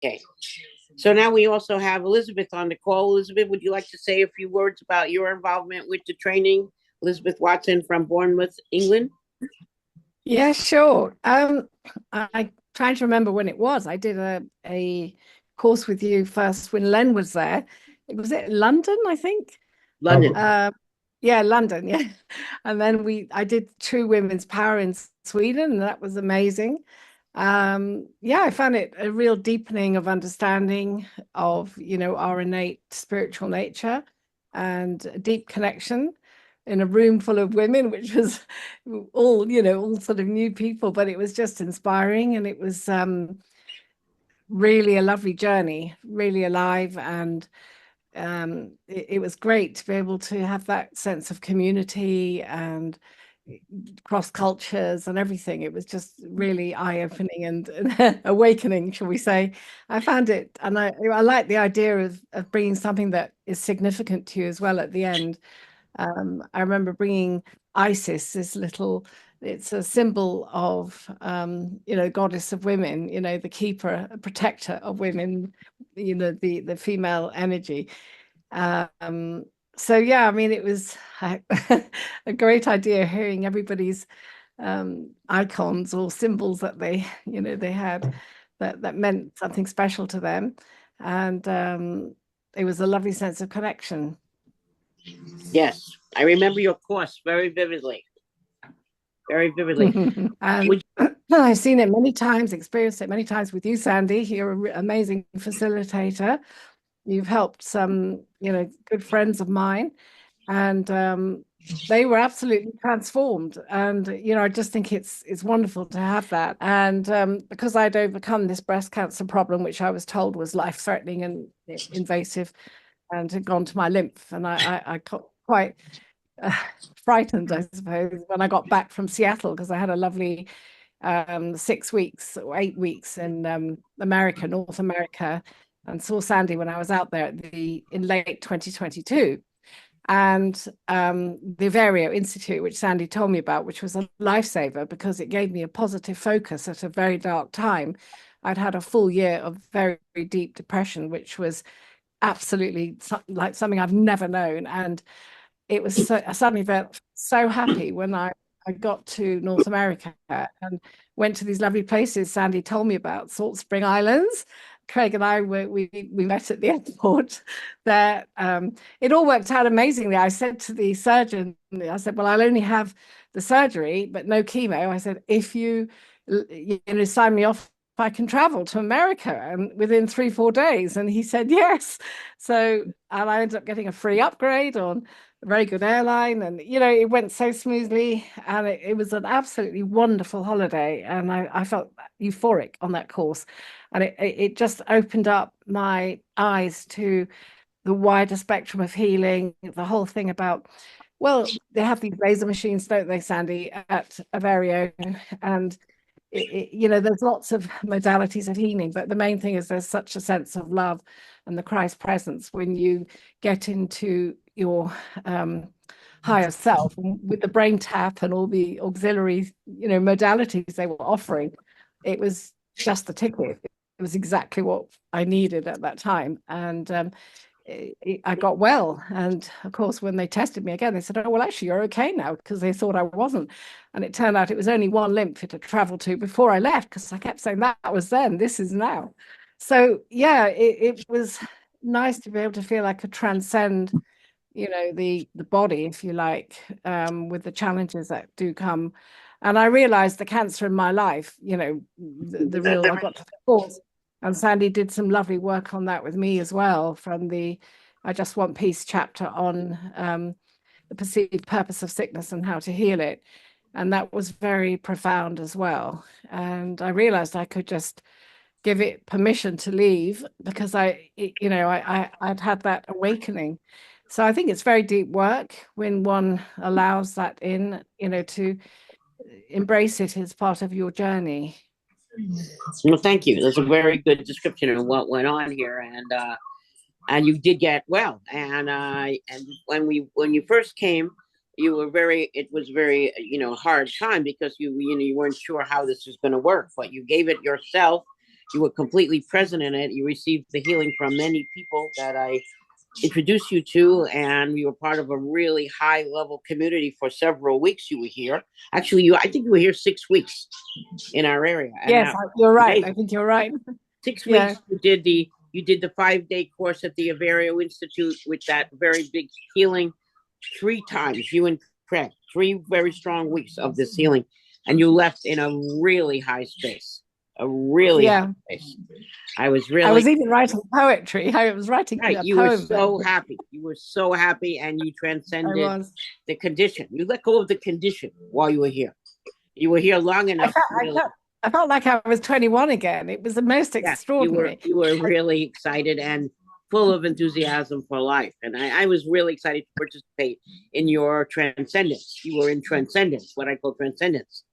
Okay. So now we also have Elizabeth on the call. Elizabeth, would you like to say a few words about your involvement with the training? Elizabeth Watson from Bournemouth, England. Yeah, sure. I trying to remember when it was. I did a course with you first when Len was there. Was it London, I think? London. Uh, yeah, London, yeah. And then I did True Women's Power in Sweden, and that was amazing. Yeah, I found it a real deepening of understanding of, our innate spiritual nature and a deep connection in a room full of women, which was all sort of new people, but it was just inspiring and it was really a lovely journey, really alive. And it was great to be able to have that sense of community and cross cultures and everything. It was just really eye-opening and awakening, shall we say. I found it, and I like the idea of bringing something that is significant to you as well at the end. I remember bringing Isis, this little, it's a symbol of, goddess of women, the keeper, protector of women, the female energy. Um, so yeah, I mean, it was a great idea hearing everybody's icons or symbols that they had that meant something special to them, and it was a lovely sense of connection. Yes, I remember your course very vividly. Very vividly. And Would I've seen it many times, experienced it many times with you, Sandy. You're an amazing facilitator. You've helped some, good friends of mine, and they were absolutely transformed. And I just think it's wonderful to have that. And because I'd overcome this breast cancer problem, which I was told was life-threatening and invasive, and had gone to my lymph, and I got quite uh, frightened, I suppose, when I got back from Seattle because I had a lovely 6 weeks or 8 weeks in America, North America, and saw Sandy when I was out there in late 2022. And the Vario Institute, which Sandy told me about, which was a lifesaver because it gave me a positive focus at a very dark time. I'd had a full year of very, very deep depression, which was absolutely like something I've never known. And it was so, I suddenly felt so happy when I got to North America and went to these lovely places Sandy told me about, Salt Spring Islands. Craig and I we met at the airport there. It all worked out amazingly. I said to the surgeon, I said, "Well, I'll only have the surgery, but no chemo." I said, "If you sign me off, I can travel to America and within 3-4 days." And he said yes. So, and I ended up getting a free upgrade on a very good airline, and it went so smoothly, and it was an absolutely wonderful holiday, and I felt euphoric on that course, and it just opened up my eyes to the wider spectrum of healing, the whole thing about, well, they have these laser machines, don't they, Sandy, at Averio, and there's lots of modalities of healing, but the main thing is there's such a sense of love and the Christ presence when you get into your higher self with the brain tap and all the auxiliary, modalities they were offering. It was just the ticket. It was exactly what I needed at that time. And I got well. And of course, when they tested me again, they said, "Oh, well, actually, you're okay now," because they thought I wasn't. And it turned out it was only one lymph it had traveled to before I left, because I kept saying that was then, this is now. So, yeah, it was nice to be able to feel I could transcend, the body, if you like, with the challenges that do come. And I realized the cancer in my life, the real, I got to the cause. And Sandy did some lovely work on that with me as well, from the I Just Want Peace chapter on the perceived purpose of sickness and how to heal it. And that was very profound as well. And I realized I could just give it permission to leave because I'd had that awakening. So I think it's very deep work when one allows that in, to embrace it as part of your journey. well, thank you. That's a very good description of what went on here, and you did get well. And when you first came, you were very. It was very hard time because you weren't sure how this was going to work, but you gave it yourself, You were completely present in it. You received the healing from many people that I introduced you to, and you were part of a really high level community for several weeks. You were here. Actually, I think you were here 6 weeks in our area. And Yes, you're right. amazing. I think you're right. 6 weeks you did the 5-day course at the Averio Institute with that very big healing 3 times. You and Craig, 3 very strong weeks of this healing, and you left in a really high space. A really high space. I was even writing poetry. I was writing a you poem. were so happy. You were so happy, and you transcended the condition. You let go of the condition while you were here. You were here long enough. I felt like I was 21 again. It was the most extraordinary. You were really excited and full of enthusiasm for life. And I was really excited to participate in your transcendence. You were in transcendence, what I call transcendence.